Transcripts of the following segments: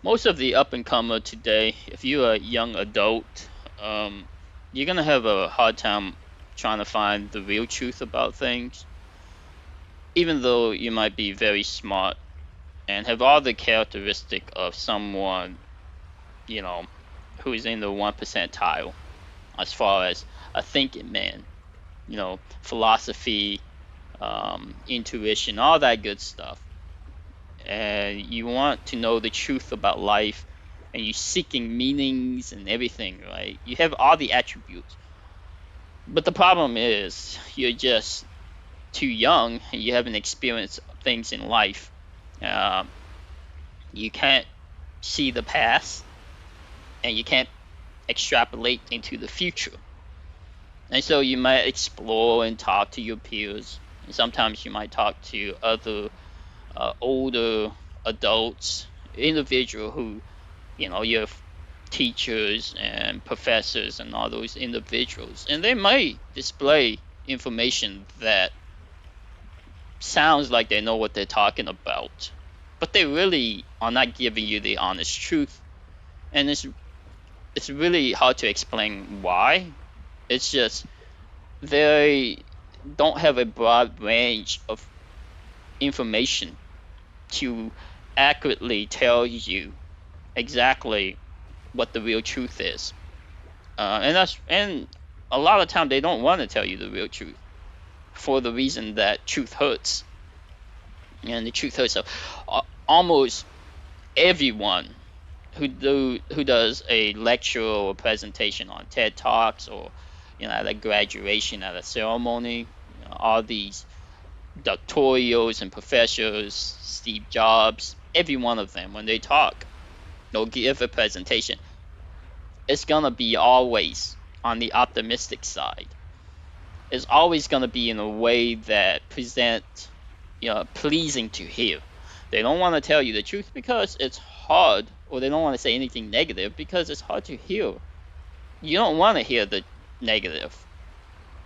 Most of the up and comer today, if you're a young adult, um, you're gonna have a hard time trying to find the real truth about things, even though you might be very smart and have all the characteristic of someone, you know, who is in the 1 percentile as far as a thinking man, philosophy, intuition, all that good stuff. And you want to know the truth about life, and you're seeking meanings and everything, right? You have all the attributes. But the problem is, you're just too young and you haven't experienced things in life. Um, you can't see the past and you can't extrapolate into the future. And so you might explore and talk to your peers. And sometimes you might talk to other older adults, individual who, your teachers and professors and all those individuals, and they might display information that sounds like they know what they're talking about, but they really are not giving you the honest truth. And it's really hard to explain why. It's just they don't have a broad range of information to accurately tell you exactly what the real truth is. And a lot of time they don't want to tell you the real truth for the reason that truth hurts, and the truth hurts. So almost everyone who does a lecture or a presentation on TED Talks, or at a graduation, at a ceremony, all these doctorials and professors, Steve Jobs, every one of them, when they talk, they'll give a presentation. It's gonna be always on the optimistic side. It's always gonna be in a way that present, pleasing to hear. They don't want to tell you the truth because it's hard, or they don't want to say anything negative because it's hard to hear. You don't want to hear the negative.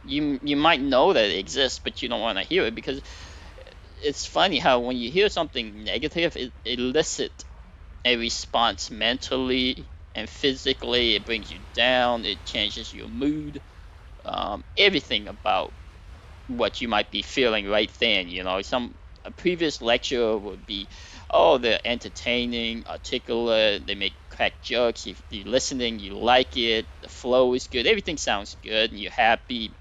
You might know that it exists, but you don't want to hear it because it's funny how when you hear something negative, it elicits a response mentally and physically. It brings you down. It changes your mood. Everything about what you might be feeling right then. A previous lecture would be, oh, they're entertaining, articulate, they make crack jokes. If you're listening, you like it, the flow is good, everything sounds good, and you're happy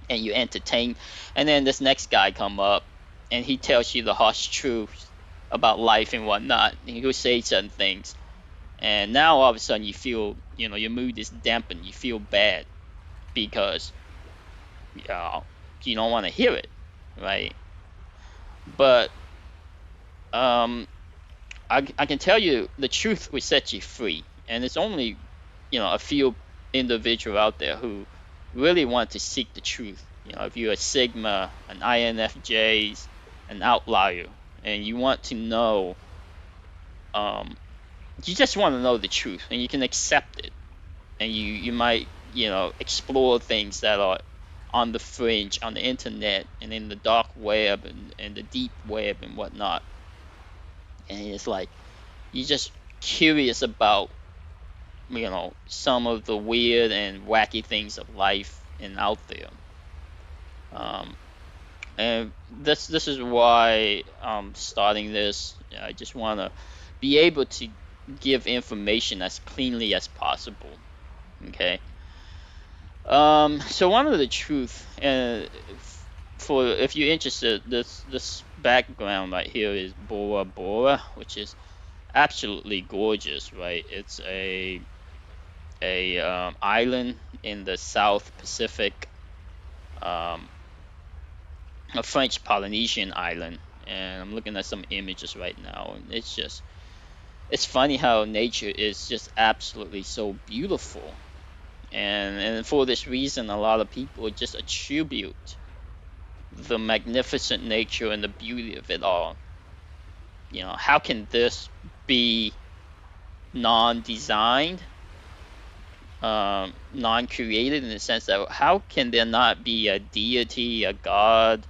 and you entertain. And then this next guy come up and he tells you the harsh truth about life and whatnot. And he'll say certain things, and now all of a sudden you feel, your mood is dampened. You feel bad because uh, you don't want to hear it, right? But um, I can tell you the truth will set you free, and it's only a few individual out there who really want to seek the truth. If you're a Sigma, an INFJs, an outlier, and you want to know, um, you just want to know the truth, and you can accept it, and you might explore things that are on the fringe, on the internet, and in the dark web, and the deep web and whatnot. And it's like you're just curious about some of the weird and wacky things of life and out there. Um, and this is why I'm starting this. I just want to be able to give information as cleanly as possible. Okay. So one of the truth, for if you're interested, this background right here is Bora Bora, which is absolutely gorgeous, right? It's a island in the South Pacific, um, a French Polynesian island, and I'm looking at some images right now, and it's funny how nature is just absolutely so beautiful, and for this reason, a lot of people just attribute the magnificent nature and the beauty of it all. How can this be non-designed, non-created, in the sense that how can there not be a deity, a god,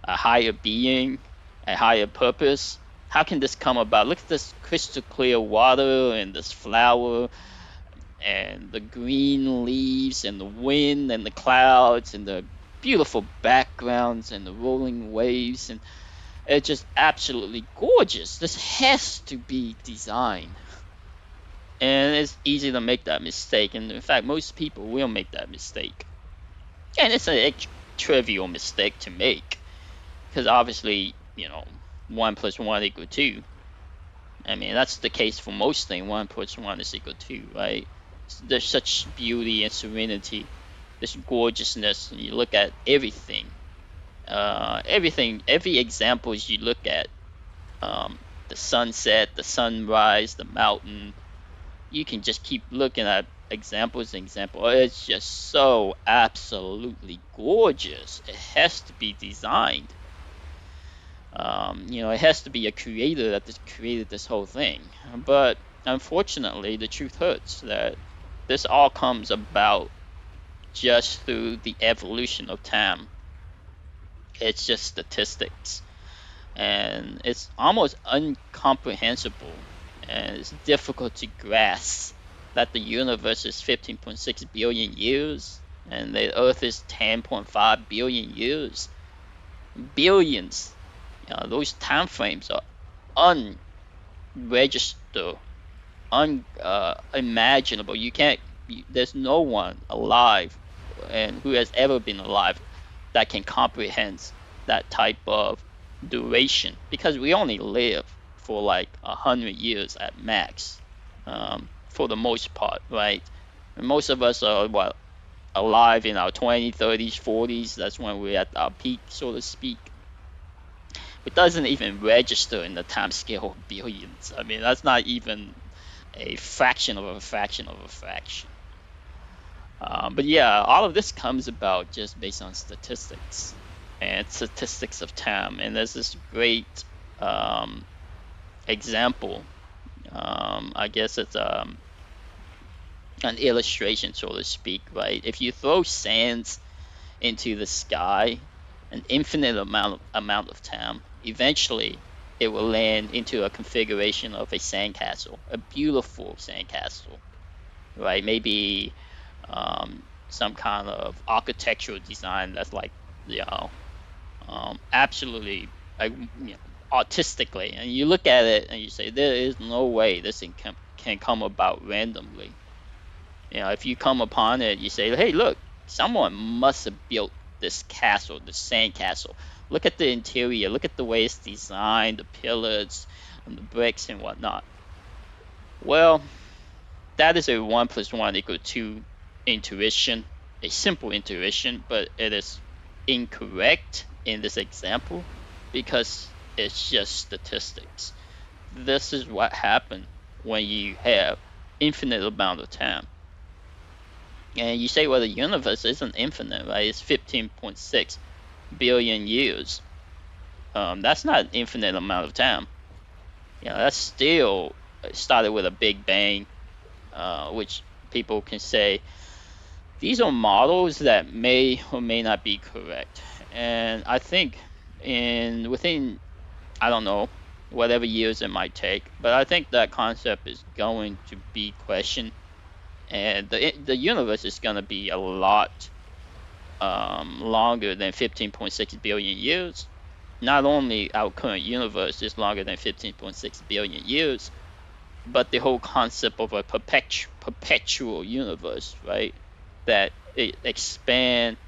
a higher being, a higher purpose? how can this come about? Look at this crystal clear water and this flower and the green leaves and the wind and the clouds and the beautiful backgrounds and the rolling waves, and it's just absolutely gorgeous. This has to be design. And it's easy to make that mistake, and in fact most people will make that mistake. And it's a trivial mistake to make, because obviously, 1 plus 1 equal 2. I mean, that's the case for most things. 1 plus 1 is equal to 2, right? There's such beauty and serenity, this gorgeousness, and you look at everything. Every example you look at, the sunset, the sunrise, the mountain, you can just keep looking at examples and examples. It's just so absolutely gorgeous. It has to be designed. It has to be a creator that just created this whole thing. But unfortunately, the truth hurts that this all comes about just through the evolution of time. It's just statistics, and it's almost incomprehensible, and it's difficult to grasp that the universe is 15.6 billion years and the Earth is 10.5 billion years. Billions. Those time frames are unregistered, unimaginable. There's no one alive and who has ever been alive that can comprehend that type of duration, because we only live for like 100 years at max, for the most part, right? And most of us are alive in our 20s, 30s, 40s. That's when we're at our peak, so to speak. It doesn't even register in the time scale of billions. I mean, that's not even a fraction of a fraction of a fraction. But yeah, all of this comes about just based on statistics and statistics of time. And there's this great example. I guess it's an illustration, so to speak, right? If you throw sands into the sky an infinite amount of time, eventually it will land into a configuration of a sandcastle, a beautiful sandcastle, right? Maybe some kind of architectural design that's like, absolutely, artistically, and you look at it and you say there is no way this thing can come about randomly. If you come upon it, you say, hey, look, someone must have built this castle, the sand castle. Look at the interior, look at the way it's designed, the pillars and the bricks and whatnot. Well, that is a 1 plus 1 equal 2 intuition, a simple intuition, but it is incorrect in this example because it's just statistics. This is what happens when you have infinite amount of time. And you say, well, the universe isn't infinite, right? It's 15.6 billion years. That's not an infinite amount of time. That's still started with a Big Bang, which people can say these are models that may or may not be correct. And I think within, I don't know, whatever years it might take, but I think that concept is going to be questioned. And the universe is going to be a lot longer than 15.6 billion years. Not only our current universe is longer than 15.6 billion years, but the whole concept of a perpetual universe, right? That it expand,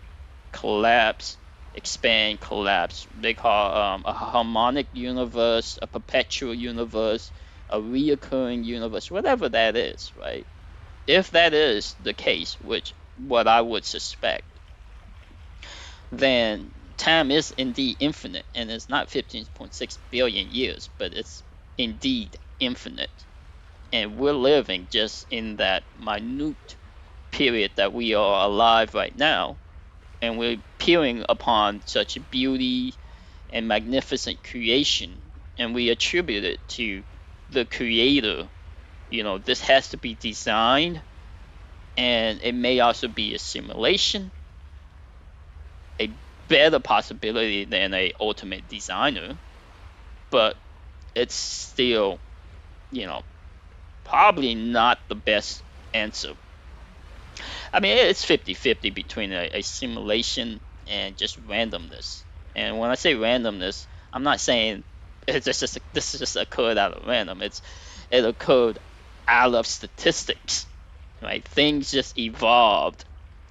collapse, expand, collapse. They call a harmonic universe, a perpetual universe, a reoccurring universe, whatever that is, right? If that is the case, which what I would suspect, then time is indeed infinite, and it's not 15.6 billion years, but it's indeed infinite. And we're living just in that minute period that we are alive right now, and we're peering upon such beauty and magnificent creation, and we attribute it to the creator. This has to be designed, and it may also be a simulation, a better possibility than a ultimate designer, but it's still, you know, probably not the best answer. I mean, it's 50-50 between a simulation and just randomness. And when I say randomness, I'm not saying this is just occurred out of random. It occurred out of statistics, right? Things just evolved,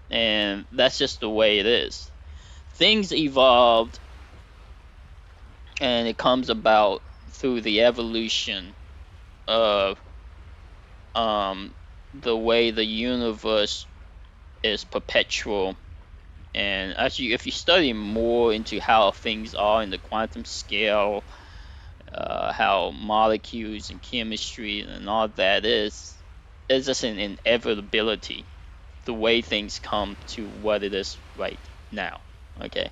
and that's just the way it is. Things evolved, and it comes about through the evolution of the way the universe is perpetual. And actually, if you study more into how things are in the quantum scale, how molecules and chemistry and all that is, it's just an inevitability, the way things come to what it is right now. Okay.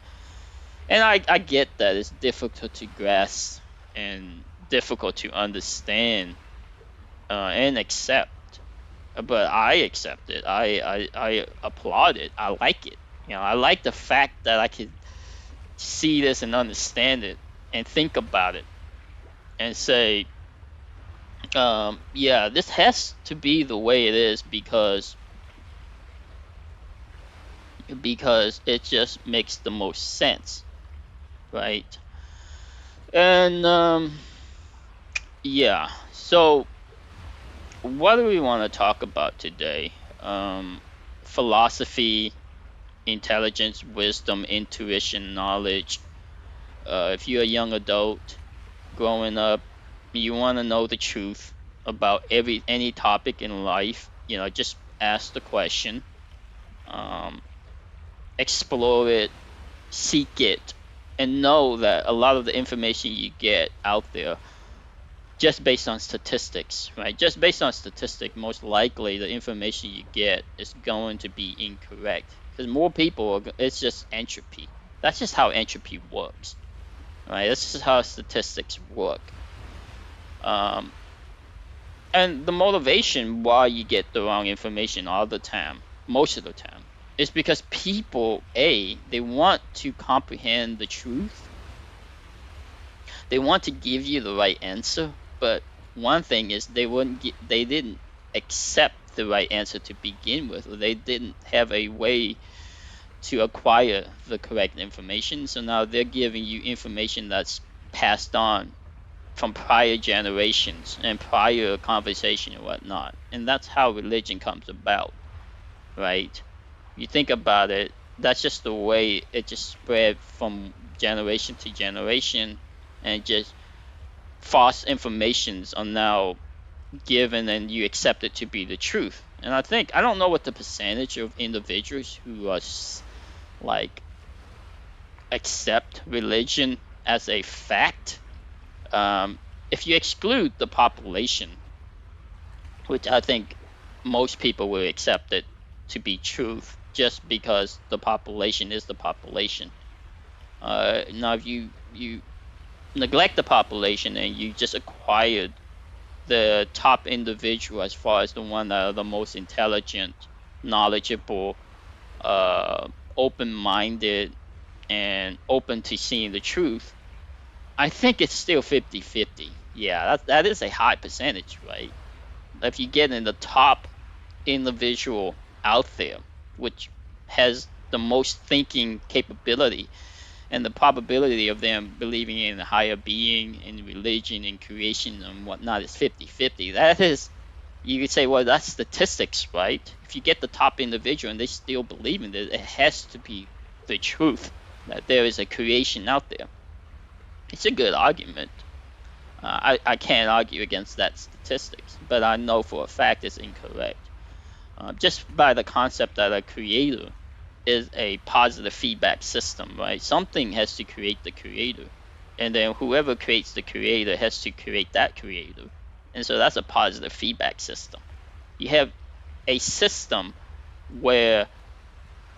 And I get that it's difficult to grasp and difficult to understand and accept, but I accept it. I applaud it. I like it. I like the fact that I could see this and understand it and think about it and say, yeah, this has to be the way it is because it just makes the most sense, right? And yeah, so what do we want to talk about today? Philosophy, intelligence, wisdom, intuition, knowledge. If you're a young adult growing up, you want to know the truth about any topic in life, just ask the question, um, explore it, seek it, and know that a lot of the information you get out there just based on statistics, right? Just based on statistics, most likely the information you get is going to be incorrect because more people, it's just entropy. That's just how entropy works, right? That's just how statistics work. And the motivation why you get the wrong information all the time, most of the time, is because people, they want to comprehend the truth. They want to give you the right answer, but one thing is they didn't accept the right answer to begin with, or they didn't have a way to acquire the correct information. So now they're giving you information that's passed on from prior generations and prior conversation and whatnot. And that's how religion comes about, right? You think about it, that's just the way it just spread from generation to generation, and just false informations are now given and you accept it to be the truth. And I don't know what the percentage of individuals who are like accept religion as a fact. If you exclude the population, which I think most people will accept it to be truth, just because the population is the population. Now, if you neglect the population and you just acquired the top individual as far as the one that are the most intelligent, knowledgeable, open-minded, and open to seeing the truth, I think it's still 50-50. Yeah, that is a high percentage, right? If you get in the top individual out there, which has the most thinking capability, and the probability of them believing in a higher being, in religion, in creation, and whatnot is 50-50. That is, you could say, well, that's statistics, right? If you get the top individual and they still believe in it, it has to be the truth, that there is a creation out there. It's a good argument. I can't argue against that statistics, but I know for a fact it's incorrect. Just by the concept that a creator is a positive feedback system, right? Something has to create the creator, and then whoever creates the creator has to create that creator. And so that's a positive feedback system. You have a system where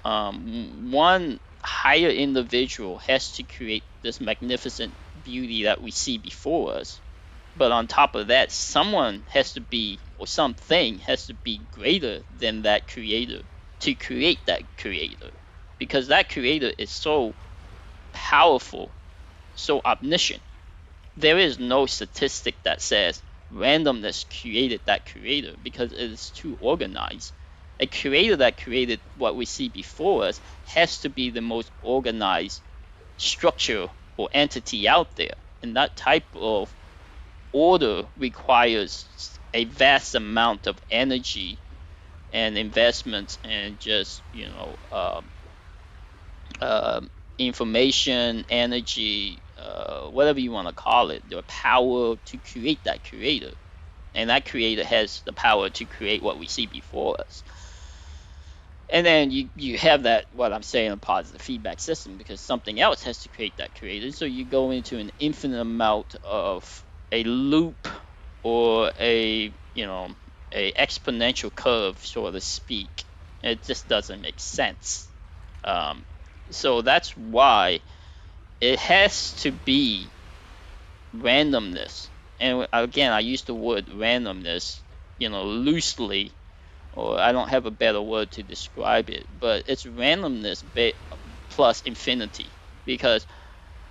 one higher individual has to create this magnificent beauty that we see before us. But on top of that, someone has to be, or something has to be greater than that creator to create that creator. Because that creator is so powerful, so omniscient, there is no statistic that says randomness created that creator, because it is too organized. A creator that created what we see before us has to be the most organized structure or entity out there. And that type of order requires a vast amount of energy and investments and just, information, energy, whatever you want to call it, the power to create that creator. And that creator has the power to create what we see before us. And then you have that, what I'm saying, a positive feedback system, because something else has to create that creator. So you go into an infinite amount of a loop, or a exponential curve, so to speak. It just doesn't make sense. Um, so that's why it has to be randomness. And again, I use the word randomness, loosely, or I don't have a better word to describe it, but it's randomness plus infinity. Because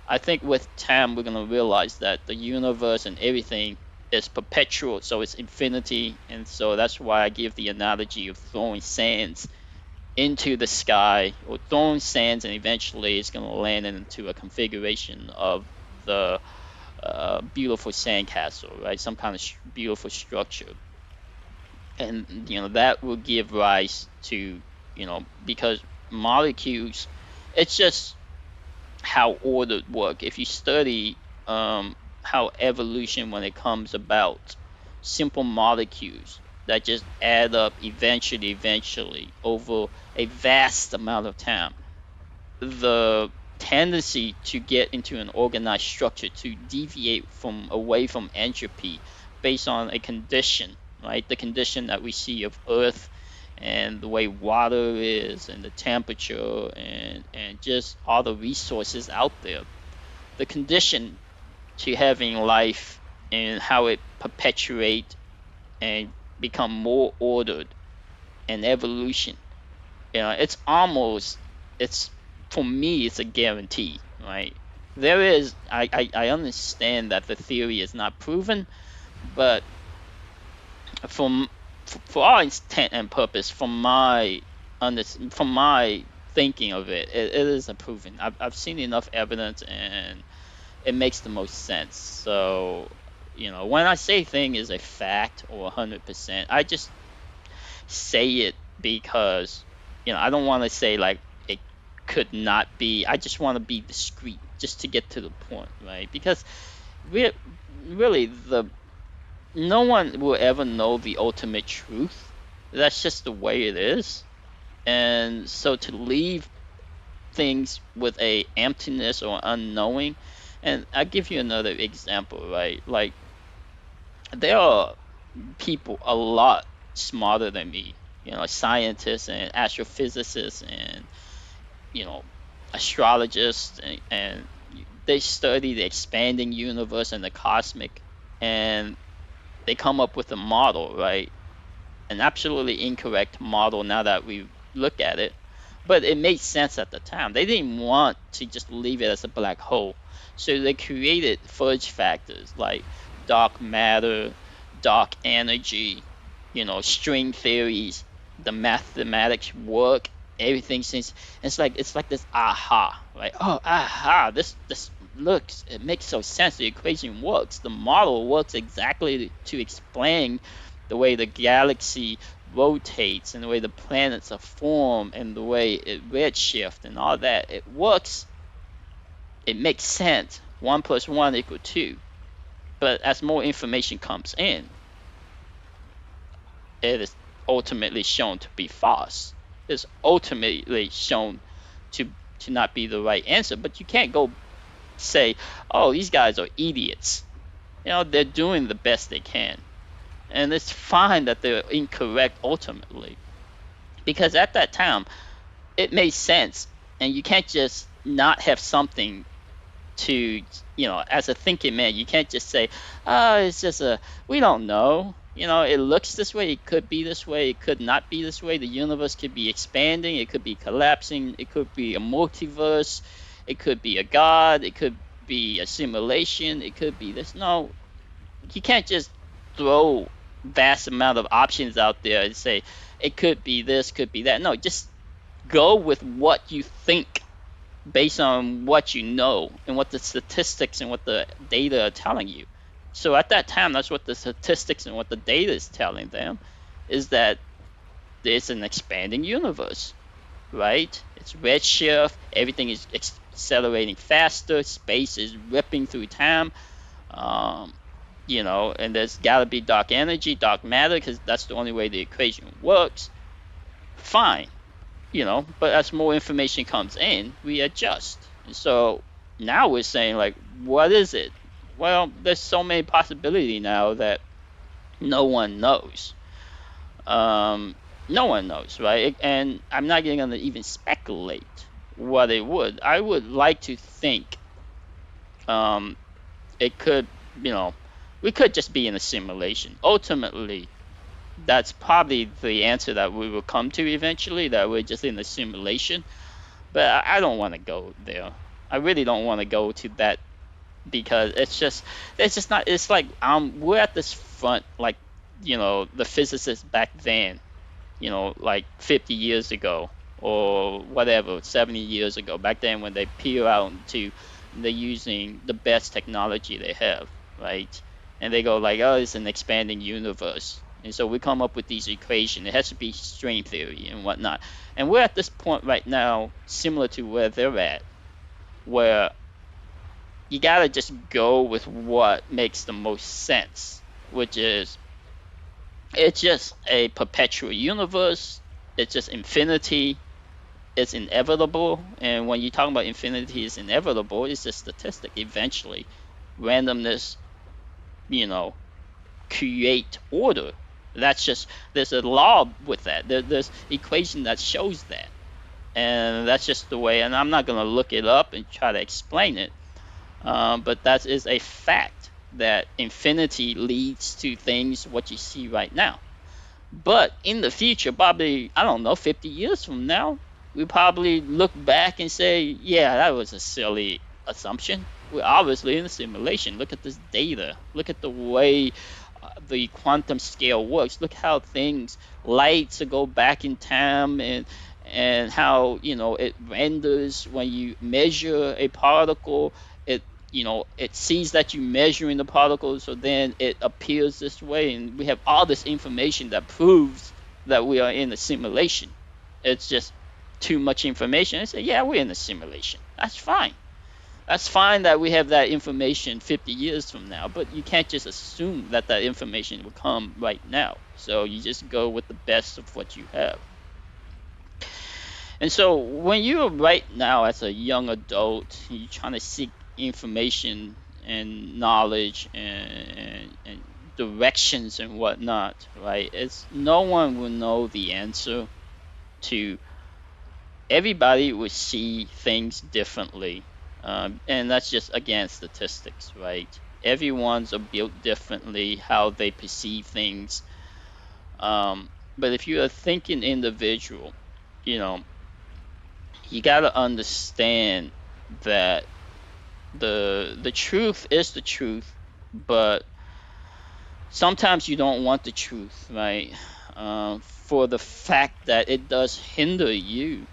I think with time, we're going to realize that the universe and everything is perpetual, so it's infinity. And so that's why I give the analogy of throwing sands into the sky, or throwing sands, and eventually it's going to land into a configuration of the beautiful sandcastle, right? Some kind of beautiful structure. And that will give rise to, because molecules, it's just how ordered work. If you study how evolution, when it comes about, simple molecules that just add up eventually over a vast amount of time, the tendency to get into an organized structure, to deviate away from entropy based on a condition, right? The condition that we see of Earth, and the way water is, and the temperature, and just all the resources out there. The condition to having life, and how it perpetuate and become more ordered, and evolution. It's for me, it's a guarantee, right? I understand that the theory is not proven, but from for our intent and purpose, from my thinking of it, it is a proven. I've seen enough evidence, and it makes the most sense. So, when I say thing is a fact or 100%, I just say it because, I don't want to say like it could not be. I just want to be discreet, just to get to the point, right? Because we really, the no one will ever know the ultimate truth. That's just the way it is. And so to leave things with a emptiness or unknowing, and I'll give you another example, right? Like, there are people a lot smarter than me, scientists and astrophysicists, and you know astrologists, and they study the expanding universe and the cosmic, and they come up with a model, right? An absolutely incorrect model now that we look at it, but it made sense at the time. They didn't want to just leave it as a black hole, so they created fudge factors like dark matter, dark energy, string theories. The mathematics work. Everything seems, it's like this aha, right? Oh, aha! This looks, it makes so sense. The equation works. The model works exactly to explain the way the galaxy rotates, and the way the planets are formed, and the way it redshift, and all that. It works. It makes sense. 1 + 1 = 2. But as more information comes in, it is ultimately shown to be false. It's ultimately shown to not be the right answer. But you can't go say, "Oh, these guys are idiots." They're doing the best they can, and it's fine that they're incorrect ultimately, because at that time it made sense, and you can't just not have something to, as a thinking man, you can't just say, "Oh, it's just we don't know." It looks this way, it could be this way, it could not be this way. The universe could be expanding, it could be collapsing, it could be a multiverse, it could be a god, it could be a simulation. It could be this. No, you can't just throw vast amount of options out there and say it could be this, could be that. No, just go with what you think based on what you know and what the statistics and what the data are telling you. So at that time, that's what the statistics and what the data is telling them, is that it's an expanding universe, right? It's redshift, everything is accelerating faster, space is ripping through time, um, and there's gotta be dark energy, dark matter, because that's the only way the equation works. Fine, but as more information comes in, we adjust. So now we're saying, like, what is it? Well, there's so many possibilities now that no one knows. Um, no one knows, right? And I'm not going to even speculate what it would. I would like to think um, it could, we could just be in a simulation. Ultimately, that's probably the answer that we will come to eventually, that we're just in a simulation. But I don't want to go there. I really don't want to go to that, because it's just not. It's like we're at this front, like, the physicists back then, like 50 years ago or whatever, 70 years ago. Back then, when they peer out into, they're using the best technology they have, right? And they go like, oh, it's an expanding universe. And so we come up with these equations. It has to be string theory and whatnot. And we're at this point right now, similar to where they're at, where you gotta just go with what makes the most sense, which is it's just a perpetual universe. It's just infinity. It's inevitable. And when you talk about infinity is inevitable, it's a statistic. Eventually, randomness, create order. That's just, there's a law with that. There's equation that shows that. And that's just the way, and I'm not going to look it up and try to explain it. But that is a fact, that infinity leads to things, what you see right now. But in the future, probably, I don't know, 50 years from now, we probably look back and say, yeah, that was a silly assumption. We're obviously in a simulation. Look at this data. Look at the way the quantum scale works. Look how lights go back in time, and how, it renders when you measure a particle. It sees that you measuring the particle, so then it appears this way, and we have all this information that proves that we are in a simulation. It's just too much information. I say, yeah, we're in a simulation. That's fine. That's fine that we have that information 50 years from now, but you can't just assume that information will come right now. So you just go with the best of what you have. And so when you're right now as a young adult, you're trying to seek information and knowledge and directions and whatnot, right? It's no one will know the answer to. Everybody will see things differently, and that's just, again, statistics, right? Everyone's are built differently, how they perceive things. But if you're a thinking individual, you gotta understand that the truth is the truth, but sometimes you don't want the truth, right? For the fact that it does hinder you.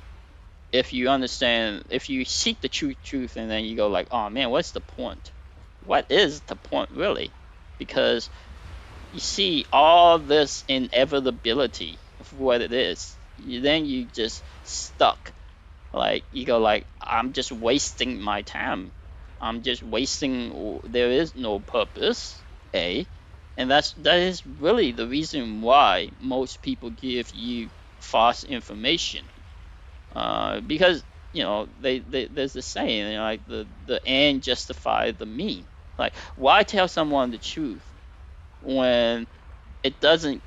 If you seek the truth, and then you go like, oh man, what's the point? What is the point, really? Because you see all this inevitability of what it is. Then you just stuck. Like, you go like, I'm just wasting my time. I'm just wasting, there is no purpose, and that is really the reason why most people give you false information. Because there's the saying, like, the end justify the mean. Like, why tell someone the truth when it doesn't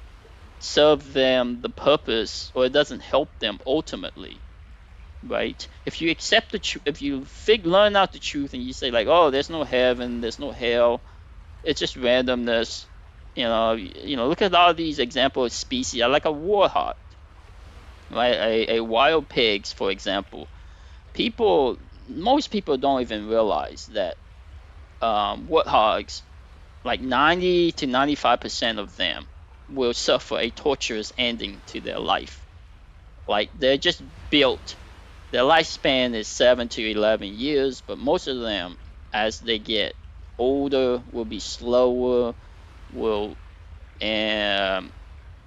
serve them the purpose, or it doesn't help them ultimately, right? If you accept the truth, if you learn out the truth, and you say like, oh, there's no heaven, there's no hell, it's just randomness. Look at all these examples of species. I like a warthog, right? A wild pigs, for example. Most people don't even realize that warthogs, like 90 to 95% of them will suffer a torturous ending to their life. Like they're just built. Their lifespan is 7 to 11 years, but most of them, as they get older, will be slower. Will and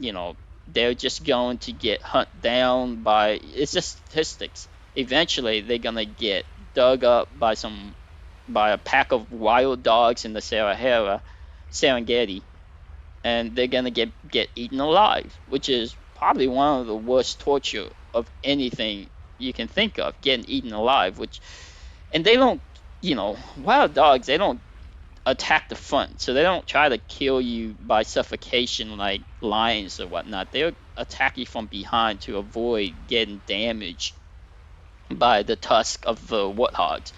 you know they're just going to get hunted down by. It's just statistics. Eventually, they're gonna get dug up by a pack of wild dogs in the Serengeti, and they're gonna get eaten alive, which is probably one of the worst torture of anything you can think of, getting eaten alive. And they don't, wild dogs, they don't attack the front, so they don't try to kill you by suffocation like lions or whatnot. They'll attack you from behind to avoid getting damaged by the tusk of the warthogs.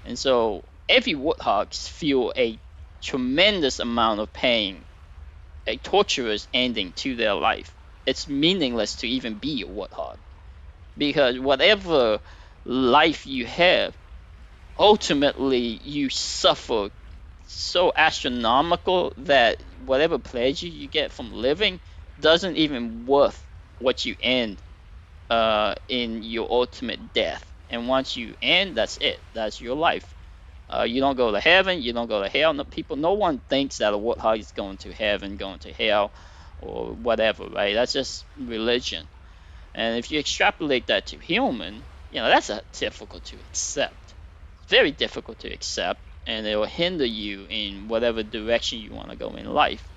And so every warthogs feel a tremendous amount of pain, a torturous ending to their life. It's meaningless to even be a warthog, because whatever life you have, ultimately you suffer so astronomical that whatever pleasure you get from living doesn't even worth what you end in your ultimate death. And once you end, that's it. That's your life. You don't go to heaven. You don't go to hell. No one thinks that a warthog is going to heaven, going to hell, or whatever, right? That's just religion. And if you extrapolate that to human, that's difficult to accept. Very difficult to accept, and it will hinder you in whatever direction you want to go in life.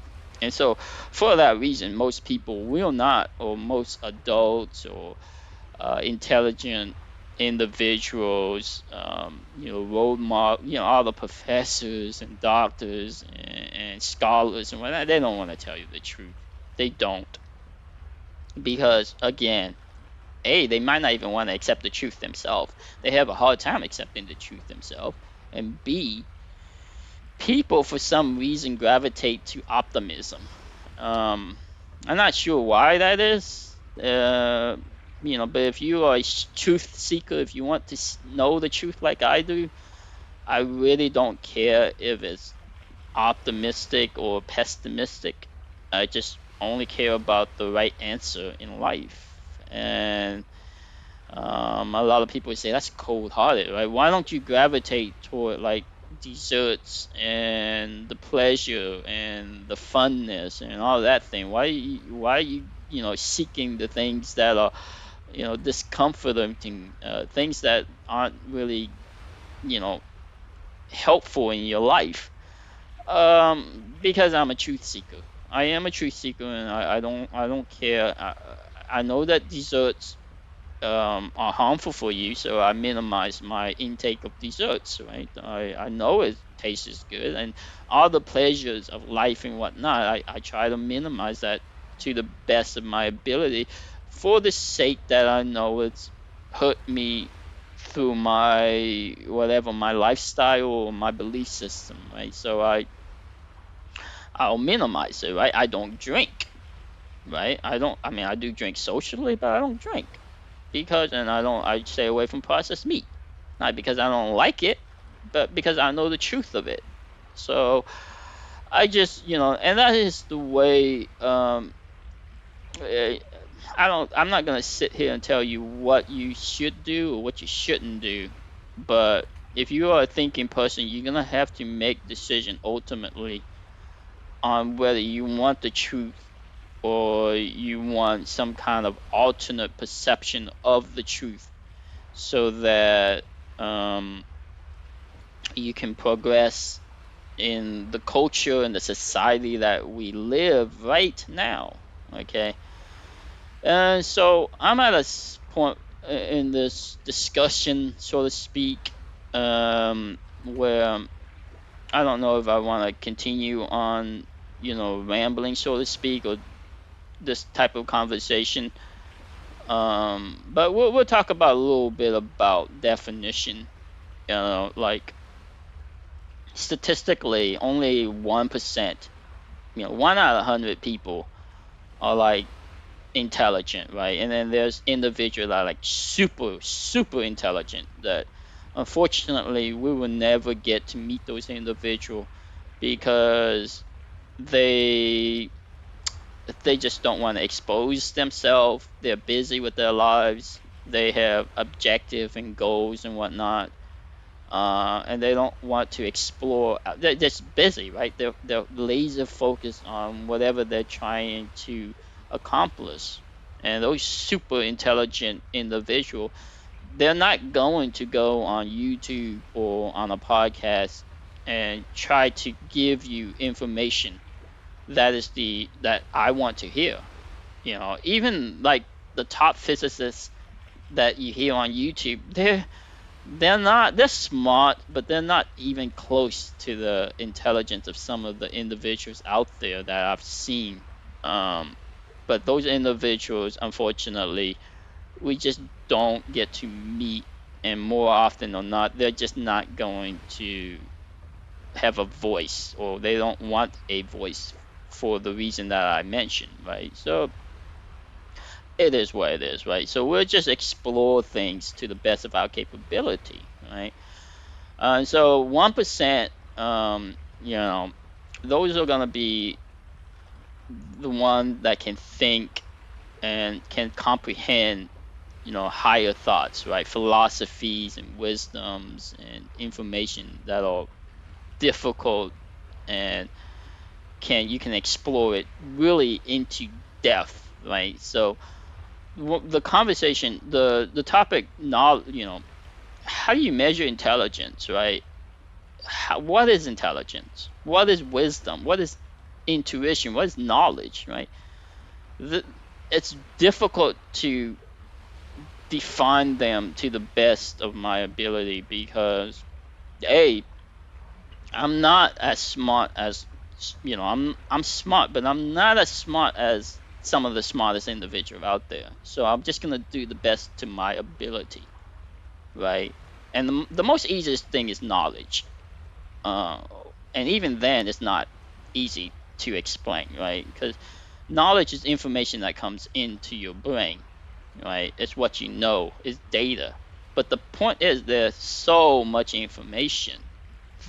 And so, for that reason, most people will not, or most adults or intelligent individuals, role model, all the professors and doctors and scholars and whatnot, they don't want to tell you the truth. They don't, because again, they might not even want to accept the truth themselves. They have a hard time accepting the truth themselves. And B, people for some reason gravitate to optimism. I'm not sure why that is. But if you are a truth seeker, if you want to know the truth like I do, I really don't care if it's optimistic or pessimistic. I just only care about the right answer in life. And a lot of people say that's cold-hearted, right? Why don't you gravitate toward like desserts and the pleasure and the funness and all that thing? Why are you seeking the things that are discomforting, things that aren't really you know helpful in your life? Because I'm a truth seeker. I am a truth seeker, and I don't care. I know that desserts are harmful for you, so I minimize my intake of desserts, right? I know it tastes good, and all the pleasures of life and whatnot, I try to minimize that to the best of my ability, for the sake that I know it's hurt me through my lifestyle or my belief system, right? So I'll minimize it, right? I don't drink, right? I do drink socially, but I don't drink and I stay away from processed meat. Not because I don't like it, but because I know the truth of it. So I just, and that is the way. Eh, I'm not gonna sit here and tell you what you should do or what you shouldn't do, but if you are a thinking person, you're gonna have to make decision ultimately on whether you want the truth or you want some kind of alternate perception of the truth, so that you can progress in the culture and the society that we live right now. Okay. And so I'm at a point in this discussion, so to speak, where I don't know if I want to continue on, rambling, so to speak, or this type of conversation. But we'll talk about a little bit about definition. Like statistically, only 1%, 1 out of 100 people are like intelligent, right? And then there's individuals that are like super, super intelligent that unfortunately, we will never get to meet those individuals because they they just don't want to expose themselves. They're busy with their lives. They have objective and goals and whatnot, and they don't want to explore. They're just busy, right? They're laser focused on whatever they're trying to accomplish. And those super intelligent individuals, they're not going to go on YouTube or on a podcast and try to give you information that I want to hear. Even like the top physicists that you hear on YouTube, they're smart, but they're not even close to the intelligence of some of the individuals out there that I've seen. Um, but those individuals, unfortunately, we just don't get to meet, and more often than not, they're just not going to have a voice, or they don't want a voice for the reason that I mentioned, right? So it is what it is, right? So we'll just explore things to the best of our capability, right? So 1%, those are gonna be the one that can think and can comprehend, higher thoughts, right? Philosophies and wisdoms and information that are difficult, and you can explore it really into depth, right? So the conversation, the topic, now, how do you measure intelligence, right? What is intelligence? What is wisdom? What is intuition? What is knowledge, right? The, it's difficult to define them to the best of my ability because, A, I'm not as smart as, I'm smart, but I'm not as smart as some of the smartest individuals out there. So I'm just gonna do the best to my ability, right? And the most easiest thing is knowledge. Uh, and even then, it's not easy to explain, right? Because knowledge is information that comes into your brain, right? It's what you know, it's data. But the point is, there's so much information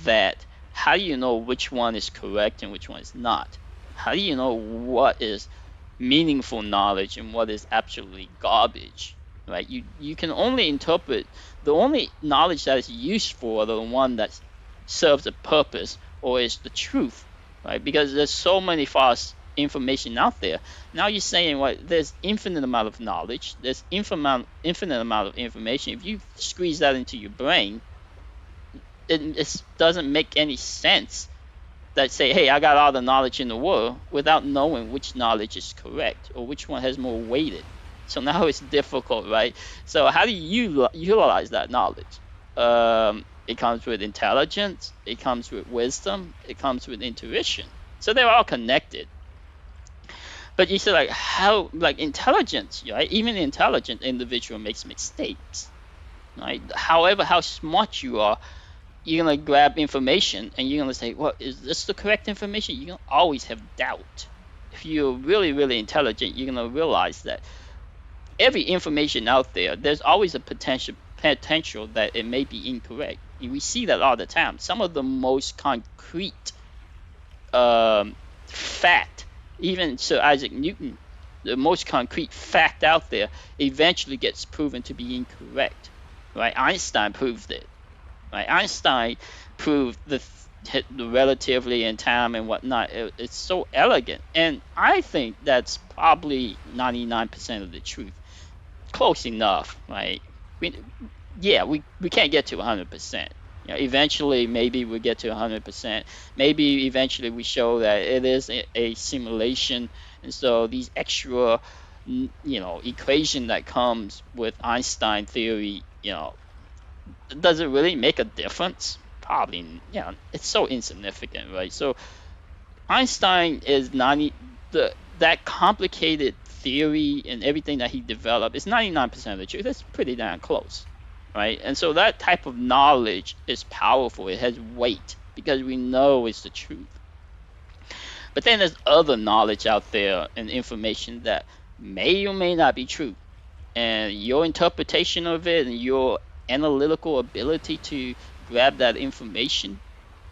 that how do you know which one is correct and which one is not? How do you know what is meaningful knowledge and what is absolutely garbage? Right? You can only interpret the only knowledge that is useful, the one that serves a purpose or is the truth, right? Because there's so many false information out there. Now you're saying, well, there's infinite amount of knowledge, there's infinite amount of information. If you squeeze that into your brain, it doesn't make any sense that say, hey, I got all the knowledge in the world without knowing which knowledge is correct or which one has more weighted. So now it's difficult, right? So how do you utilize that knowledge? It comes with intelligence, it comes with wisdom, it comes with intuition. So they're all connected. But you say, like, how, like, intelligence, right? Even an intelligent individual makes mistakes, right? However, how smart you are, you're gonna grab information and you're gonna say, well, is this the correct information? You're gonna always have doubt. If you're really, really intelligent, you're gonna realize that every information out there, there's always a potential that it may be incorrect. We see that all the time. Some of the most concrete fact, even Sir Isaac Newton, the most concrete fact out there, eventually gets proven to be incorrect. Right? Einstein proved it. Right? Einstein proved the relativity in time and whatnot. It's so elegant, and I think that's probably 99% of the truth. Close enough, right? We, yeah, we can't get to 100%. Eventually, maybe we get to 100%. Maybe eventually we show that it is a simulation, and so these extra, equation that comes with Einstein theory, does it really make a difference? Probably, it's so insignificant, right? So Einstein is 90, that complicated theory and everything that he developed is 99% of the truth. That's pretty damn close, right? And so that type of knowledge is powerful. It has weight because we know it's the truth. But then there's other knowledge out there and information that may or may not be true, and your interpretation of it and your analytical ability to grab that information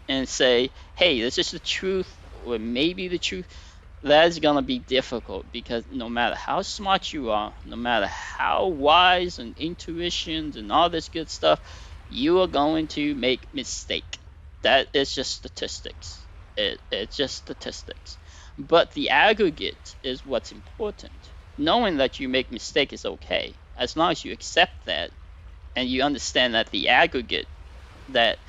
and say, hey, this is the truth, or maybe the truth, that's gonna be difficult because no matter how smart you are, no matter how wise and intuitions and all this good stuff, you are going to make mistake. That is just statistics. It's just statistics. But the aggregate is what's important. Knowing that you make mistake is okay, as long as you accept that and you understand that the aggregate, that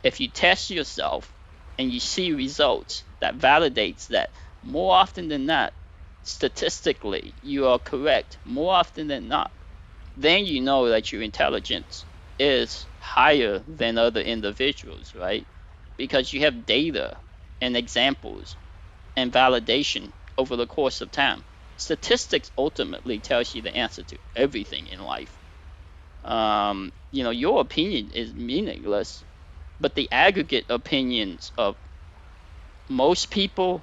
if you test yourself and you see results that validates that more often than not, statistically, you are correct more often than not, then you know that your intelligence is higher than other individuals, right? Because you have data and examples and validation over the course of time. Statistics ultimately tells you the answer to everything in life. Your opinion is meaningless, but the aggregate opinions of most people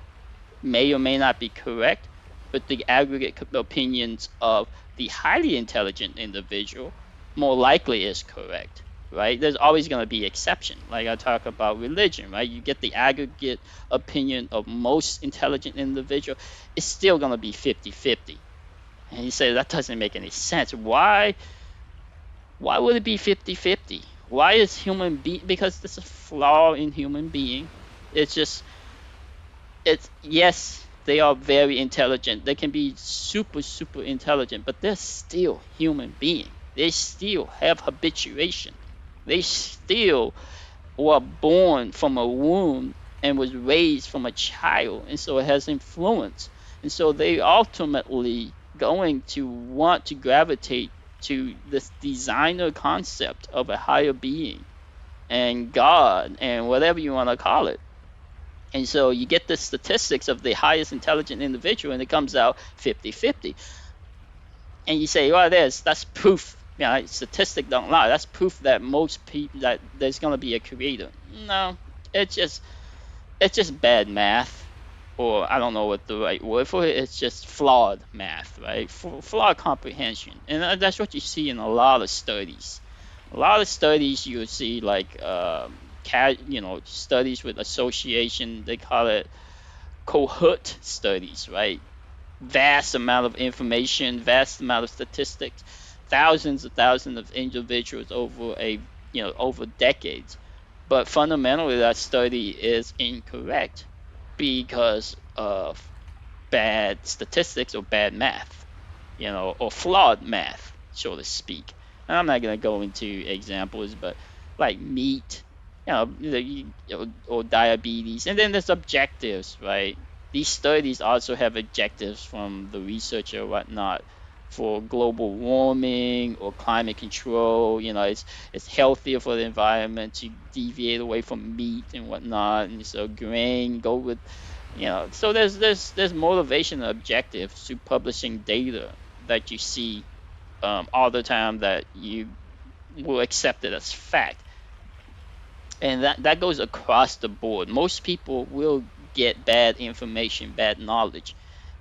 may or may not be correct, but the aggregate opinions of the highly intelligent individual more likely is correct, right? There's always going to be exception. Like I talk about religion, right? You get the aggregate opinion of most intelligent individual, it's still going to be 50-50. And you say that doesn't make any sense. Why would it be 50-50? Why is human being, because there's a flaw in human being. It's just, it's, yes, they are very intelligent. They can be super, super intelligent, but they're still human being. They still have habituation. They still were born from a womb and was raised from a child, and so it has influence. And so they ultimately going to want to gravitate to this designer concept of a higher being and God and whatever you want to call it. And so you get the statistics of the highest intelligent individual, and it comes out 50-50. And you say, well, that's proof. Statistics don't lie. That's proof that most people, that there's going to be a creator. No, it's just bad math, or I don't know what the right word for it. It's just flawed math, right? Flawed comprehension, and that's what you see in a lot of studies. A lot of studies you see, like studies with association. They call it cohort studies, right? Vast amount of information, vast amount of statistics, thousands of individuals over decades. But fundamentally, that study is incorrect because of bad statistics or bad math, or flawed math, so to speak. And I'm not going to go into examples, but like meat, or diabetes. And then there's objectives, right? These studies also have objectives from the researcher or whatnot for global warming or climate control. It's healthier for the environment to deviate away from meat and whatnot, and so grain go with, so there's motivation and objectives to publishing data that you see all the time that you will accept it as fact. And that goes across the board. Most people will get bad information, bad knowledge,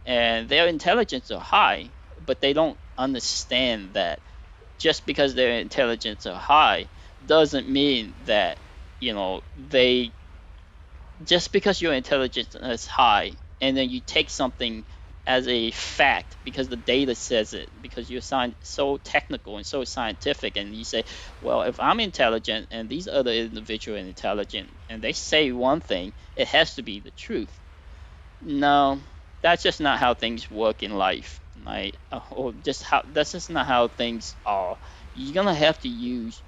and their intelligence are high, but they don't understand that just because their intelligence are high doesn't mean that, they, just because your intelligence is high and then you take something as a fact because the data says it, because you're so technical and so scientific, and you say, well, if I'm intelligent and these other individuals are intelligent and they say one thing, it has to be the truth. No, that's just not how things work in life, right? Or just how, that's just not how things are. You're gonna have to use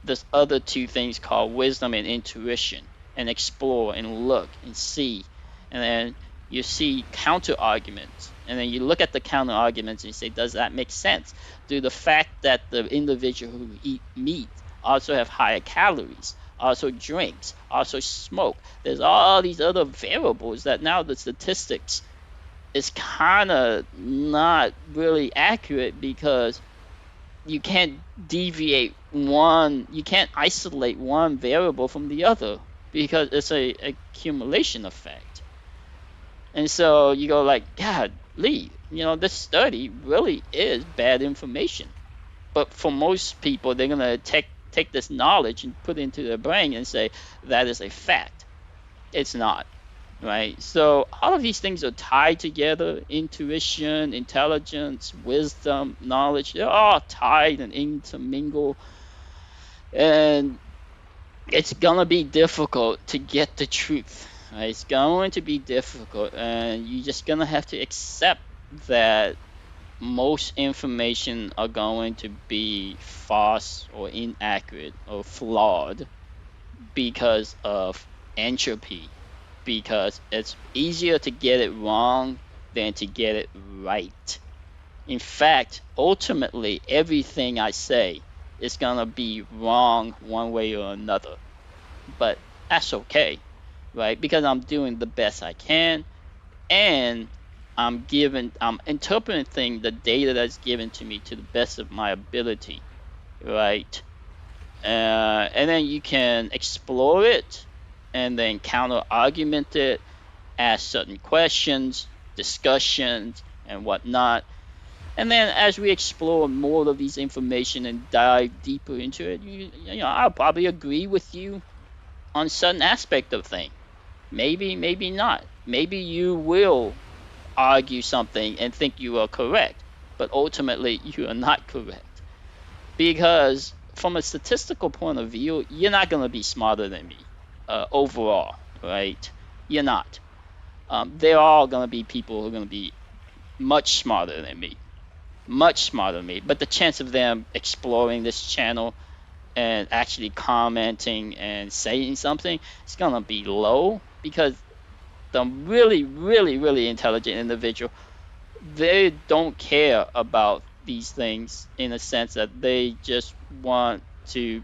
this other two things called wisdom and intuition, and explore and look and see. And then you see counter arguments, and then you look at the counter arguments and you say, does that make sense? Do the fact that the individual who eat meat also have higher calories, also drinks, also smoke, there's all these other variables that now the statistics is kind of not really accurate, because you can't you can't isolate one variable from the other, because it's a accumulation effect. And so you go like, God, Lee, this study really is bad information. But for most people, they're gonna take this knowledge and put it into their brain and say that is a fact. It's not, right? So all of these things are tied together: intuition, intelligence, wisdom, knowledge. They're all tied and intermingled, and it's gonna be difficult to get the truth. Right? It's going to be difficult, and you're just gonna have to accept that most information are going to be false or inaccurate or flawed because of entropy, because it's easier to get it wrong than to get it right. In fact, ultimately, everything I say is going to be wrong one way or another. But that's okay, right? Because I'm doing the best I can, and I'm interpreting the data that's given to me to the best of my ability, right? And then you can explore it and then counter argument it, ask certain questions, discussions, and whatnot. And then as we explore more of these information and dive deeper into it, I'll probably agree with you on certain aspect of thing. Maybe not. Maybe you will argue something and think you are correct, but ultimately you are not correct. Because from a statistical point of view, you're not going to be smarter than me overall, right? You're not. There are going to be people who are going to be much smarter than me, much smarter than me. But the chance of them exploring this channel and actually commenting and saying something is going to be low, because the really, really, really intelligent individual, they don't care about these things, in a sense that they just want to